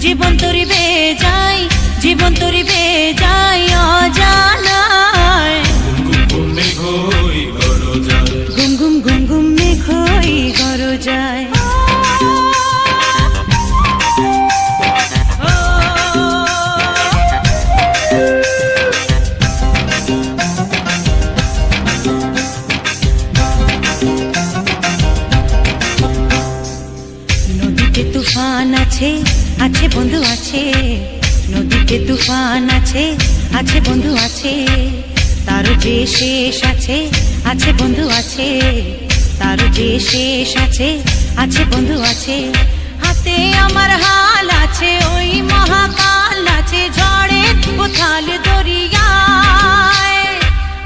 জীবন তরি বেয়ে যায়, জীবন তরি বেয়ে যায় অজানায়। ঘুম ঘুম ঘুম ঘুম মেঘ হই গরজায়। নদীতে তুফান আছে, আছে বন্ধু আছে। নদীতে তুফান আছে, আছে বন্ধু আছে। তার যে শেষ আছে, আছে বন্ধু আছে। তার যে শেষ আছে, আছে বন্ধু আছে। হাতে আমার হাল আছে, ওই মহাকাল আছে ঝড়ে উথাল দরিয়ায়।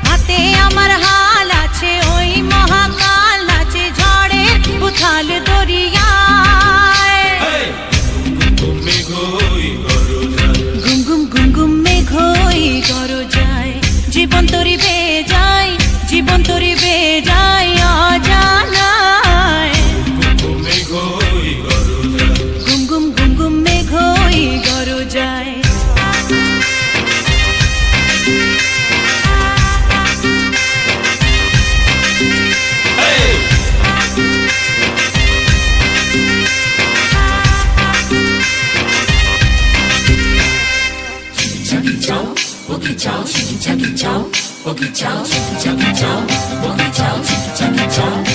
হাতে আমার হাল আছে, ওই মহাকাল আছে ঝড়ে উথাল দরিয়ায়। ঘুম ঘুম ঘুম ঘুম মেঘ হই গরজায়। জীবন তরি বেয়ে যায়, জীবন তরি বেয়ে যায় অজানায়। ঘুম ঘুম ঘুম ঘুম মেঘ হই গরজায়। Boogie chow, shiki chaki chow, boogie chow, shiki chaki chow, boogie chow, shiki chaki chow.